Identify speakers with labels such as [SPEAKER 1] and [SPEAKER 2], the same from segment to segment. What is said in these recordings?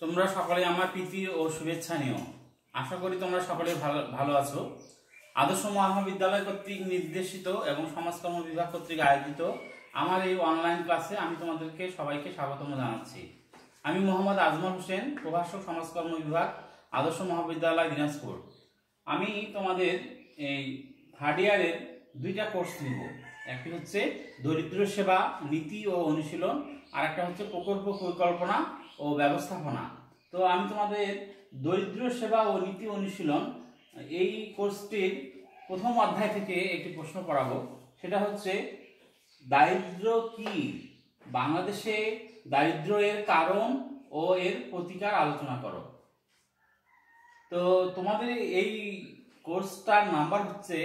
[SPEAKER 1] তোমরা সকলে আমার প্রীতি ও শুভেচ্ছা নিও। আশা করি তোমরা সকলে ভালো আছো। আদর্শ মহাবিদ্যালয় কর্তৃক নির্দেশিত এবং সমাজকর্ম বিভাগ কর্তৃক আয়োজিত আমার এই অনলাইন ক্লাসে আমি তোমাদেরকে সবাইকে স্বাগতম জানাচ্ছি। আমি মোহাম্মদ আজমল হোসেন, প্রভাষক সমাজকর্ম বিভাগ, আদর্শ মহাবিদ্যালয় দিনাজপুর। আমি তোমাদের এই থার্ড ইয়ারের দুইটা কোর্স নিব। একটি হচ্ছে দরিদ্র সেবা নীতি ও অনুশীলন, আর একটা হচ্ছে প্রকল্প পরিকল্পনা ও ব্যবস্থাপনা। তো আমি তোমাদের দরিদ্র সেবা ও নীতি অনুশীলন এই কোর্সটির প্রথম অধ্যায় থেকে একটি প্রশ্ন পড়াবো। সেটা হচ্ছে দারিদ্র কি? বাংলাদেশে দারিদ্র এর কারণ ও এর প্রতিকার আলোচনা করো। তো তোমাদের এই কোর্সটার নাম্বার হচ্ছে,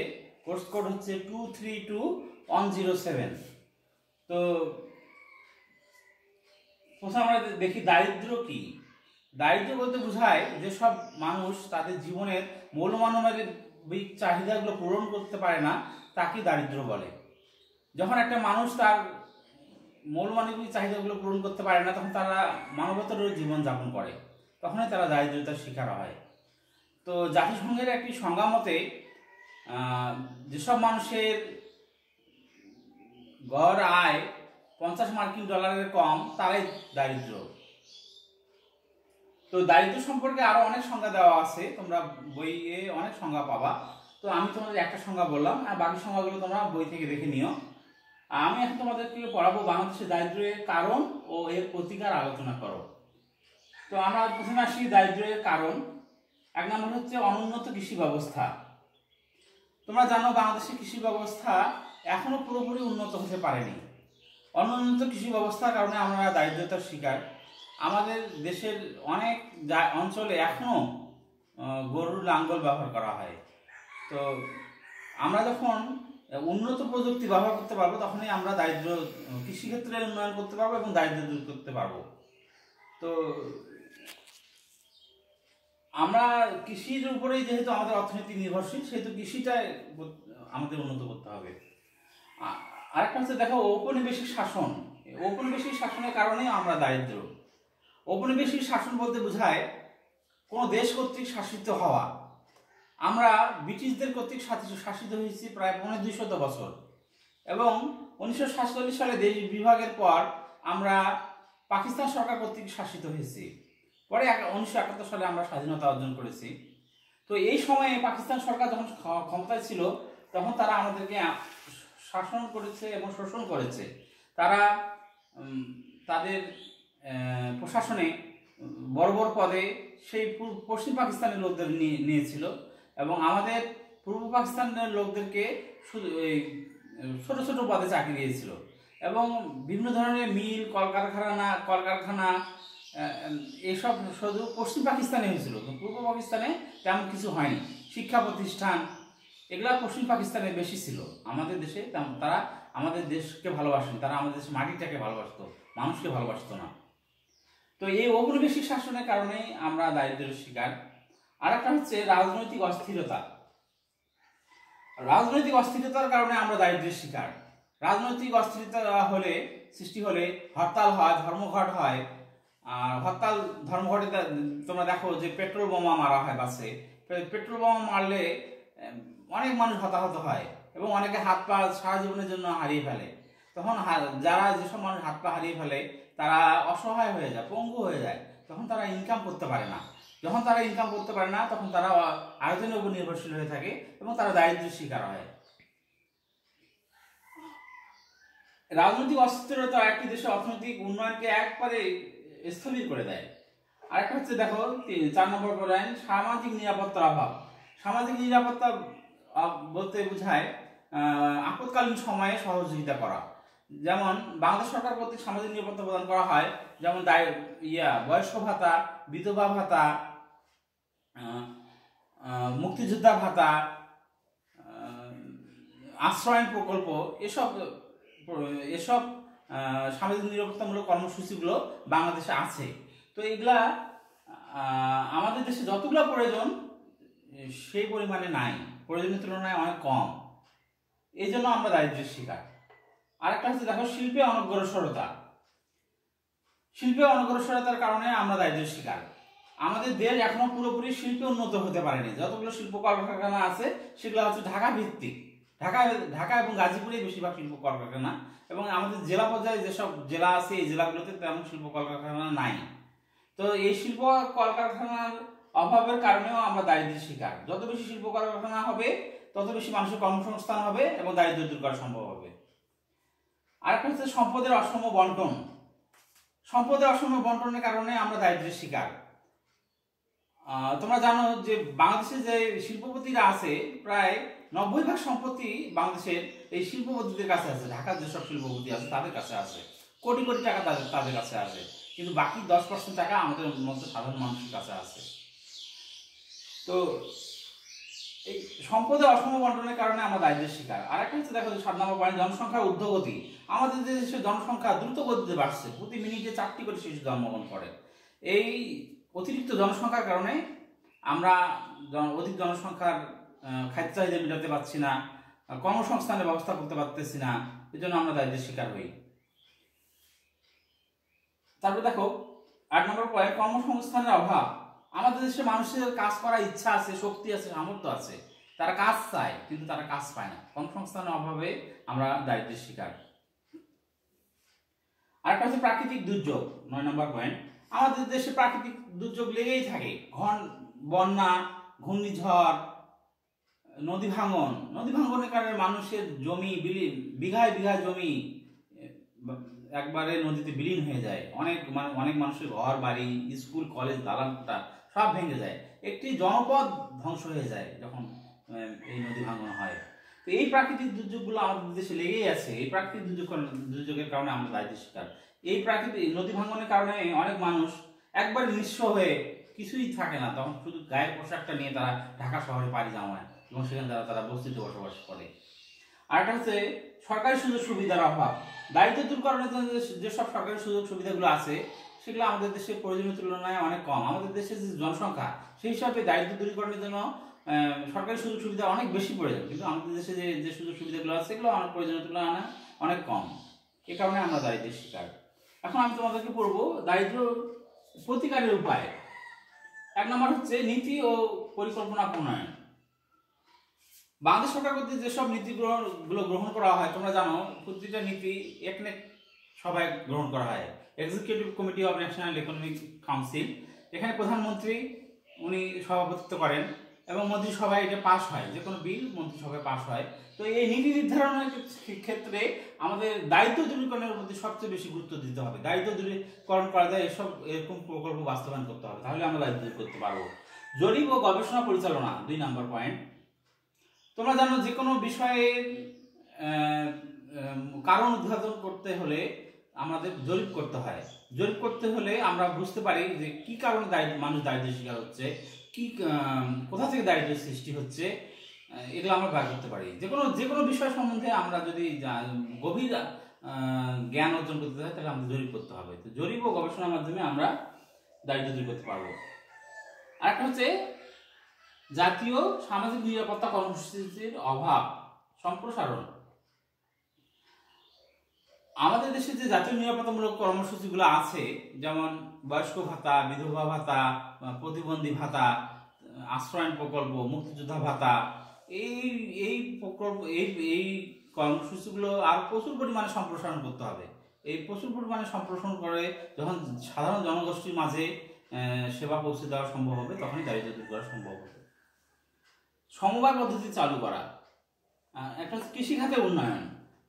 [SPEAKER 1] কোর্স কোড হচ্ছে 232107। তো প্রথমে আমরা দেখি দারিদ্র কি। দারিদ্র বলতে বোঝায় যেসব মানুষ তাদের জীবনের মৌলমানবিক চাহিদাগুলো পূরণ করতে পারে না, তাকে দারিদ্র বলে। যখন একটা মানুষ তার মৌলমানবিক চাহিদাগুলো পূরণ করতে পারে না, তখন তারা মানবতার জীবনযাপন করে, তখনই তারা দারিদ্রতার শিকার হয়। তো জাতিসংঘের একটি সংজ্ঞা মতে যেসব মানুষের গড় আয় $50 কম, তারাই দারিদ্র। তো দারিদ্র সম্পর্কে আরো অনেক সংজ্ঞা দেওয়া আছে, তোমরা বইয়ে অনেক সংজ্ঞা পাবা। তো আমি তোমাদের একটা সংজ্ঞা বললাম, আর বাকি সংজ্ঞাগুলো তোমরা বই থেকে দেখে নিও। আমি এখন তোমাদেরকে পড়াবো বাংলাদেশের দারিদ্র্যের কারণ ও এর প্রতিকার আলোচনা করো। তো আমরা প্রথমে আসি দারিদ্র্যের কারণ। এক নম্বর হচ্ছে অনুন্নত কৃষি ব্যবস্থা। তোমরা জানো বাংলাদেশের কৃষি ব্যবস্থা এখনো পুরোপুরি উন্নত হতে পারেনি। অনুন্নত কৃষি ব্যবস্থার কারণে আমরা দারিদ্রতার শিকার। আমাদের দেশের অনেক অঞ্চলে এখনো গরুর লাঙ্গল ব্যবহার করা হয়। তো আমরা যখন উন্নত প্রযুক্তি ব্যবহার করতে পারবো, তখনই আমরা কৃষিক্ষেত্রে উন্নয়ন করতে পারবো এবং দারিদ্র দূর করতে পারবো। তো আমরা কৃষির উপরেই যেহেতু আমাদের অর্থনীতি নির্ভরশীল, সেহেতু কৃষিটাই আমাদের উন্নত করতে হবে। আরেকটা হচ্ছে দেখো ঔপনিবেশিক শাসন। ঔপনিবেশিক শাসনের কারণেই আমরা দারিদ্র। ঔপনিবেশিক শাসন বলতে বোঝায় কোনো দেশ কর্তৃক শাসিত হওয়া। আমরা ব্রিটিশদের কর্তৃক শাসিত হয়েছি প্রায় 250 বছর, এবং 1947 সালে দেশ বিভাগের পর আমরা পাকিস্তান সরকার কর্তৃক শাসিত হয়েছি। পরে 1971 সালে আমরা স্বাধীনতা অর্জন করেছি। তো এই সময়ে পাকিস্তান সরকার যখন ক্ষমতায় ছিল, তখন তারা আমাদেরকে শাসন করেছে এবং শোষণ করেছে। তারা তাদের প্রশাসনে বড় বড় পদে সেই পশ্চিম পাকিস্তানের লোকদের নিয়েছিল, এবং আমাদের পূর্ব পাকিস্তানের লোকদেরকে শুধু ছোট ছোট পদে চাকরি দিয়েছিল। এবং বিভিন্ন ধরনের মিল, কলকারখানা এসব শুধু পশ্চিম পাকিস্তানে হয়েছিল, পূর্ব পাকিস্তানে তেমন কিছু হয়নি। শিক্ষা প্রতিষ্ঠান এগুলা পশ্চিম পাকিস্তানে বেশি ছিল। আমাদের দেশে তারা আমাদের দেশকে ভালোবাসেন, তারা আমাদের দেশের মাটিটাকে ভালোবাসতো, মানুষকে ভালোবাসতো না। তো এই ঔপনিবেশিক শাসনের কারণে আমরা দারিদ্র্যের শিকার। আর একটা হচ্ছে রাজনৈতিক অস্থিরতা। রাজনৈতিক অস্থিরতার কারণে আমরা দারিদ্র্যের শিকার। রাজনৈতিক অস্থিরতা সৃষ্টি হলে হরতাল হয়, ধর্মঘট হয়। আর হরতাল ধর্মঘটে তোমরা দেখো যে পেট্রোল বোমা মারা হয় বাসে। পেট্রোল বোমা মারলে অনেক মানুষ হতাহত হয় এবং অনেকে হাত পা সারা জীবনের জন্য হারিয়ে ফেলে। তখন যেসব মানুষ হাত পা হারিয়ে ফেলে, তারা অসহায় হয়ে যায়, পঙ্গু হয়ে যায়। তখন তারা ইনকাম করতে পারে না। যখন তারা ইনকাম করতে পারে না, তখন তারা আয়োজনের উপর নির্ভরশীল হয়ে থাকে এবং তারা দারিদ্র্যের শিকার হয়। রাজনৈতিক অস্থিরতা একটি দেশের অর্থনৈতিক উন্নয়নকে একবারে স্থবির করে দেয়। আরেকটা হচ্ছে দেখো 4 নম্বর পয়েন্ট, সামাজিক নিরাপত্তার অভাব। সামাজিক নিরাপত্তা বলতে বোঝায় আপৎকালীন সময়ে সহযোগিতা করা। যেমন বাংলাদেশ সরকার কর্তৃক সামাজিক নিরাপত্তা প্রদান করা হয়, যেমন বয়স্ক ভাতা, বিধবা ভাতা, মুক্তিযোদ্ধা ভাতা, আশ্রয়ন প্রকল্প, এসব সামাজিক নিরাপত্তামূলক কর্মসূচিগুলো বাংলাদেশে আছে। তো এগুলা আমাদের দেশে যতগুলো প্রয়োজন সেই পরিমাণে নাই, প্রয়োজনের তুলনায় অনেক কম। এই জন্য আমরা দারিদ্র্যের শিকার। আরেকটা হচ্ছে দেখো শিল্পে অনগ্রসরতা। শিল্পে অনগ্রসরতার কারণে আমরা দারিদ্র্যের শিকার। আমাদের দেশ এখনো পুরোপুরি শিল্পে উন্নত হতে পারেনি। যতগুলো শিল্প কলকারখানা আছে সেগুলো হচ্ছে ঢাকা ভিত্তিক। ঢাকা এবং গাজীপুরে বেশিরভাগ শিল্প কলকারখানা, এবং আমাদের জেলা পর্যায়ে যেসব জেলা আছে এই জেলাগুলোতে তেমন শিল্প কলকারখানা নাই। তো এই শিল্প কলকারখানার অভাবের কারণেও আমরা দারিদ্র্যের শিকার। যত বেশি শিল্প কলকারখানা হবে তত বেশি মানুষের কর্মসংস্থান হবে এবং দারিদ্র্য দূর করা সম্ভব হবে। আরেকটা হচ্ছে সম্পদের অসম বন্টন। সম্পদের অসম বন্টনের কারণে আমরা দারিদ্র্যের শিকার। তোমরা জানো যে বাংলাদেশে যে শিল্পপতিরা আছে প্রায় 90% সম্পত্তি বাংলাদেশের এই শিল্পপতিদের কাছে আছে। ঢাকার যেসব শিল্পপতি আছে তাদের কাছে আছে, কোটি কোটি টাকা তাদের কাছে আছে, কিন্তু বাকি 10% টাকা আমাদের মতো সাধারণ মানুষের কাছে আছে। তো এই সম্পদের অসম বন্টনের কারণে আমরা দারিদ্র্যের শিকার। আর একটা হচ্ছে দেখো 7 নম্বর পয়েন্ট, জনসংখ্যার ঊর্ধ্বগতি। আমাদের দেশের জনসংখ্যা দ্রুত গতিতে বাড়ছে, প্রতি মিনিটে 4টি করে শিশু জন্মগ্রহণ করে। এই অতিরিক্ত জনসংখ্যার কারণে আমরা অধিক জনসংখ্যার খাদ্য চাহিদা মেটাতে পারছি না, কর্মসংস্থানের ব্যবস্থা করতে পারতেছি না, এই জন্য আমরা দারিদ্র্যের শিকার হই। তারপরে দেখো 8 নম্বর পয়েন্ট, কর্মসংস্থানের অভাব। আমাদের দেশের মানুষের কাজ করার ইচ্ছা আছে, শক্তি আছে, সামর্থ্য আছে, তারা কাজ চায় কিন্তু তারা কাজ পায় না। কর্মসংস্থানের অভাবে আমরা দারিদ্র্যের শিকার। আরেকটা হচ্ছে প্রাকৃতিক দুর্যোগ, 9 নম্বর পয়েন্ট। আমাদের দেশে প্রাকৃতিক দুর্যোগ লেগেই থাকে, বন্যা, ঘূর্ণিঝড়, নদী ভাঙনের কারণে মানুষের জমি বিঘায় বিঘায় জমি একবারে নদীতে বিলীন হয়ে যায়। অনেক মানুষের ঘর বাড়ি, স্কুল কলেজ দালানটা সব ভেঙে যায়। একটি জনপদ ধ্বংস হয়ে যায় যখন এই নদী ভাঙন হয়। তো এই প্রাকৃতিক দুর্যোগগুলো আমাদের দেশে লেগেই আছে। এই প্রাকৃতিক দুর্যোগের কারণে আমরা দারিদ্র্যের শিকার। এই প্রাকৃতিক নদী ভাঙনের কারণে অনেক মানুষ একবারে নিঃস্ব হয়ে কিছুই থাকে না, তখন শুধু গায়ের পোশাকটা নিয়ে তারা ঢাকা শহরে পাড়ি জমায় এবং সেখানে তারা বস্তিতে বসবাস করে। আর একটা হচ্ছে সরকারি সুযোগ সুবিধার অভাব। দারিদ্র্য দূরকরণের জন্য যেসব সরকারি সুযোগ সুবিধাগুলো আছে সেগুলো আমাদের দেশের প্রয়োজনীয় তুলনায় অনেক কম। আমাদের দেশের যে জনসংখ্যা সেই হিসাবে দারিদ্র্য দূরীকরণের জন্য সরকারি সুযোগ সুবিধা অনেক বেশি প্রয়োজন, কিন্তু আমাদের দেশে যে সুযোগ সুবিধাগুলো আছে সেগুলো অনেক প্রয়োজনীয় তুলনায় অনেক কম। এ কারণে আমরা দারিদ্র্যের শিকার। এখন আমি তোমাদেরকে পড়বো দারিদ্র্য প্রতিকারের উপায়। 1 নম্বর হচ্ছে নীতি ও পরিকল্পনা প্রণয়ন। বাংলাদেশ সরকার কর্তৃক যেসব নীতিগুলো গ্রহণ করা হয় তোমরা জানো, প্রতিটা নীতি একনেক সভায় গ্রহণ করা হয়। Executive committee of national economic council, এখানে প্রধানমন্ত্রী উনি সভাপতিত্ব করেন এবং মন্ত্রিসভায় এটা পাস হয়, যে কোনো বিল মন্ত্রিসভায় পাস হয়। তো এই নীতি নির্ধারণের ক্ষেত্রে আমাদের দারিদ্র দূরীকরণের প্রতি সবচেয়ে বেশি গুরুত্ব দিতে হবে। দারিদ্র দূরীকরণ করা যায় এরকম প্রকল্প বাস্তবায়ন করতে হবে, তাহলে আমরা দারিদ্র দূর করতে পারবো। জরিপ ও গবেষণা পরিচালনা, 2 নম্বর পয়েন্ট। তোমরা জানো যে কোনো বিষয়ের কারণ উদ্ঘাটন করতে হলে আমাদের জরিপ করতে হয়। জরিপ করতে হলে আমরা বুঝতে পারি যে কি কারণে মানুষ দারিদ্র্যের শিকার হচ্ছে, কোথা থেকে দারিদ্র্যের সৃষ্টি হচ্ছে, এগুলো আমরা বার করতে পারি। যে কোনো বিষয় সম্বন্ধে আমরা যদি গভীর জ্ঞান অর্জন করতে চাই তাহলে আমাদের জরিপ করতে হবে। তো জরিপ ও গবেষণার মাধ্যমে আমরা দারিদ্র্য দূর করতে পারবো। আর একটা হচ্ছে জাতীয় সামাজিক নিরাপত্তা কর্মসূচির অভাব সম্প্রসারণ। আমাদের দেশে যে জাতীয় নিরাপত্তামূলক কর্মসূচিগুলো আছে, যেমন বয়স্ক ভাতা, বিধবা ভাতা, প্রতিবন্ধী ভাতা, আশ্রয়ণ প্রকল্প, মুক্তিযোদ্ধা ভাতা, এই প্রকল্প এই কর্মসূচিগুলো আর প্রচুর পরিমাণে সম্প্রসারণ করতে হবে। এই প্রচুর পরিমাণে সম্প্রসারণ করে যখন সাধারণ জনগোষ্ঠীর মাঝে সেবা পৌঁছে দেওয়া সম্ভব হবে তখনই দারিদ্র্য দূর করা সম্ভব হবে। সমবায় পদ্ধতি চালু করা। একটা হচ্ছে কৃষি খাতের উন্নয়ন।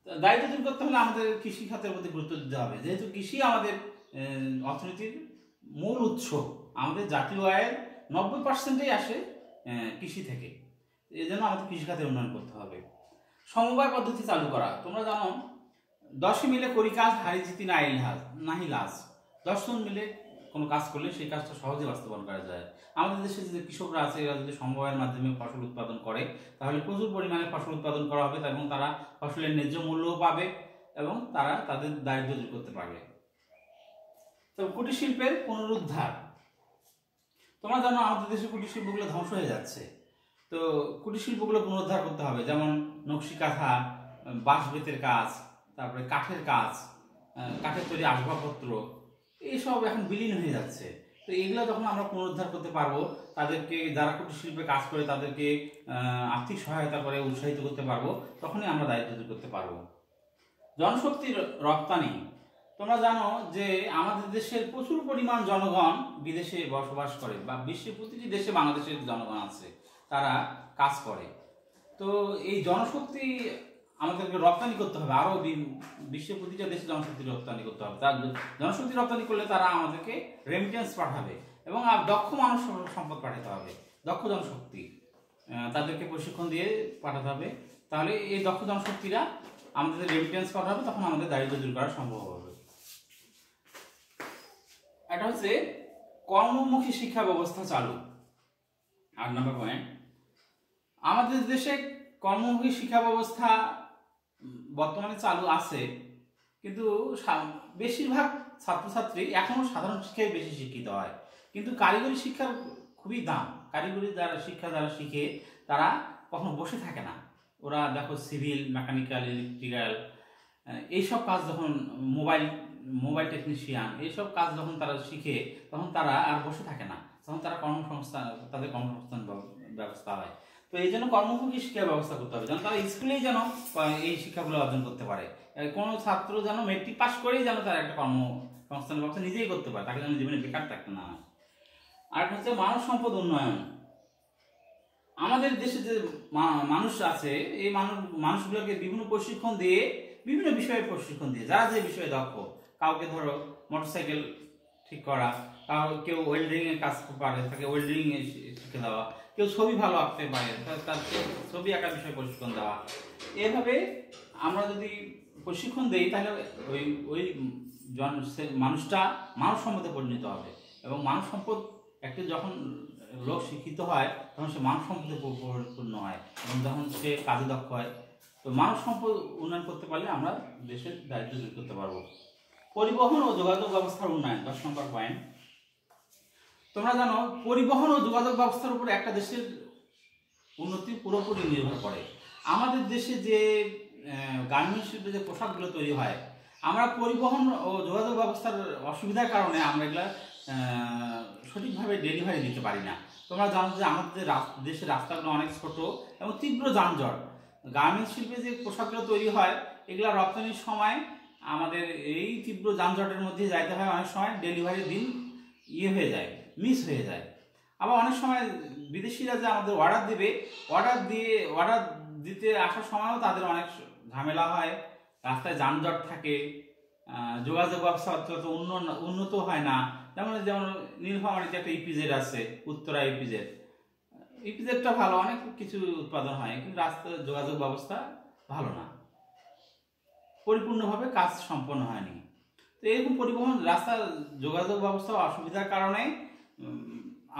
[SPEAKER 1] দারিদ্র্য দূর করতে হলে আমাদের কৃষি খাতের প্রতি গুরুত্ব দিতে হবে, যেহেতু কৃষি আমাদের অর্থনীতির মূল উৎস। আমাদের জাতীয় আয়ের 90%ই আসে কৃষি থেকে, এই জন্য আমাদের কৃষি খাতের উন্নয়ন করতে হবে। সমবায় পদ্ধতি চালু করা। তোমরা জানো 10 মিলে করি কাজ, হারি জিতি নাহি লাজ। 10 জন মিলে কোনো কাজ করলে সেই কাজটা সহজে বাস্তবায়ন করা যায়। আমাদের দেশে যে কৃষকরা আছে এরা যদি সমবায়ের মাধ্যমে ফসল উৎপাদন করে তাহলে প্রচুর পরিমাণে ফসল উৎপাদন করা হবে এবং তারা ফসলের ন্যায্য মূল্যও পাবে এবং তারা তাদের দারিদ্র্য দূর করতে পারবে। তো কুটির শিল্পের পুনরুদ্ধার। তোমরা জানো আমাদের দেশে কুটির শিল্পগুলো ধ্বংস হয়ে যাচ্ছে। তো কুটির শিল্পগুলো পুনরুদ্ধার করতে হবে, যেমন নকশি কাঁথা, বাঁশ বেতের কাজ, তারপরে কাঠের কাজ, কাঠের তৈরি আসবাবপত্র, এইসব এখন বিলীন হয়ে যাচ্ছে। তো এগুলো যখন আমরা পুনরুদ্ধার করতে পারবো, তাদেরকে যারা কুটির শিল্পে কাজ করে তাদেরকে আর্থিক সহায়তা করে উৎসাহিত করতে পারবো, তখনই আমরা দারিদ্র্য দূর করতে পারবো। জনশক্তির রপ্তানি, তোমরা জানো যে আমাদের দেশের প্রচুর পরিমাণ জনগণ বিদেশে বসবাস করে, বা বিশ্বের প্রতিটি দেশে বাংলাদেশের জনগণ আছে, তারা কাজ করে। তো এই জনশক্তি আমাদেরকে রপ্তানি করতে হবে, আরও বিশ্বের প্রতিটা দেশে জনশক্তি রপ্তানি করতে হবে। তার জনশক্তি রপ্তানি করলে তারা আমাদেরকে রেমিটেন্স পাঠাবে, এবং দক্ষ মানব সম্পদ পাঠাতে হবে, দক্ষ জনশক্তি তাদেরকে প্রশিক্ষণ দিয়ে পাঠাতে হবে। তাহলে এই দক্ষ জনশক্তিরা আমাদের রেমিটেন্স পাঠাবে, তখন আমাদের দারিদ্র্য দূর করা সম্ভব হবে। এটা হচ্ছে কর্মমুখী শিক্ষা ব্যবস্থা চালু। 8 নম্বর পয়েন্ট, আমাদের দেশে কর্মমুখী শিক্ষা ব্যবস্থা বর্তমানে চালু আছে, কিন্তু বেশিরভাগ ছাত্রছাত্রী এখনো সাধারণ শিক্ষায় বেশি শিক্ষিত হয়, কিন্তু কারিগরি শিক্ষার খুবই দাম। কারিগরি শিক্ষা যারা শিখে তারা কখনো বসে থাকে না। ওরা দেখো সিভিল, মেকানিক্যাল, ইলেকট্রিক্যাল এইসব কাজ যখন মোবাইল টেকনিশিয়ান এইসব কাজ যখন তারা শিখে, তখন তারা আর বসে থাকে না, তখন তারা তাদের কর্মসংস্থান ব্যবস্থা হয়। তো এই জন্য কর্মমুখী শিক্ষা ব্যবস্থা করতে হবে, যেন তারা স্কুলেই যেন এই শিক্ষাগুলো অর্জন করতে পারে। কোনো ছাত্র যেন মেট্রিক পাস করেই যেন তারা একটা কর্মসংস্থান ব্যবস্থা নিজেই করতে পারে, তাকে যেন জীবনে বেকার থাকতে না হয়। আর হচ্ছে মানব সম্পদ উন্নয়ন। আমাদের দেশে যে মানুষ আছে, এই মানুষগুলোকে বিভিন্ন প্রশিক্ষণ দিয়ে, বিভিন্ন বিষয়ে প্রশিক্ষণ দিয়ে, যারা যে বিষয়ে দক্ষ, কাউকে ধরো মোটরসাইকেল ঠিক করা, কেউ ওয়েল্ডিং এর কাজ পারে, তাকে ওয়েল্ডিং শিখে দেওয়া, কেউ ছবি ভালো আঁকতে পারে, তাকে ছবি আঁকার বিষয়ে প্রশিক্ষণ দেওয়া। এভাবে আমরা যদি প্রশিক্ষণ দেই, তাহলে ওই মানুষটা মানব সম্পদে পরিণত হবে, এবং মানব সম্পদ একটি যখন লোক শিক্ষিত হয়, তখন সে মানব সম্পদে পরিপূর্ণ হয়, এবং যখন সে কাজে দক্ষ হয়। তো মানব সম্পদ উন্নয়ন করতে পারলে আমরা দেশের দারিদ্র্য দূর করতে পারবো। পরিবহন ও যোগাযোগ ব্যবস্থার উন্নয়ন, 10 নম্বর পয়েন্ট। তোমরা জানো পরিবহন ও যোগাযোগ ব্যবস্থার উপর একটা দেশের উন্নতি পুরোপুরি নির্ভর করে। আমাদের দেশে যে গার্মেন্টস শিল্পে যে পোশাকগুলো তৈরি হয়, আমরা পরিবহন ও যোগাযোগ ব্যবস্থার অসুবিধার কারণে আমরা এগুলা সঠিকভাবে ডেলিভারি দিতে পারি না। তোমরা জানো যে আমাদের দেশের রাস্তাগুলো অনেক ছোট এবং তীব্র যানজট। গার্মেন্টস শিল্পে যে পোশাকগুলো তৈরি হয়, এগুলা রপ্তানির সময় আমাদের এই তীব্র যানজটের মধ্যে যাইতে হয়, অনেক সময় ডেলিভারির দিন হয়ে যায়, মিস হয়ে যায়। আবার অনেক সময় বিদেশিরা যে আমাদের অর্ডার দিতে আসার সময়ও তাদের অনেক ঝামেলা হয়, রাস্তায় যানজট থাকে, যোগাযোগ ব্যবস্থা অত্যন্ত উন্নত হয় না। যেমন নীলফামারীতে একটা ইপিজেড আছে, উত্তরা ইপিজেডটা ভালো, অনেক কিছু উৎপাদন হয়, কিন্তু রাস্তার যোগাযোগ ব্যবস্থা ভালো না, পরিপূর্ণভাবে কাজ সম্পন্ন হয়নি। তো এরকম পরিবহন, রাস্তার যোগাযোগ ব্যবস্থা অসুবিধার কারণে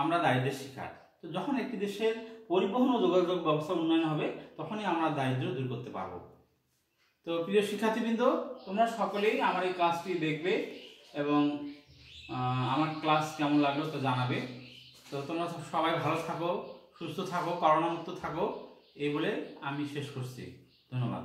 [SPEAKER 1] আমরা দারিদ্র্যের শিকার। তো যখন একটি দেশের পরিবহন ও যোগাযোগ ব্যবস্থা উন্নয়ন হবে, তখনই আমরা দারিদ্র্য দূর করতে পারবো। তো প্রিয় শিক্ষার্থীবৃন্দ, তোমরা সকলেই আমার এই ক্লাসটি দেখবে এবং আমার ক্লাস কেমন লাগলো তো জানাবে। তো তোমরা সবাই ভালো থাকো, সুস্থ থাকো, করোনা মুক্ত থাকো, এই বলে আমি শেষ করছি। ধন্যবাদ।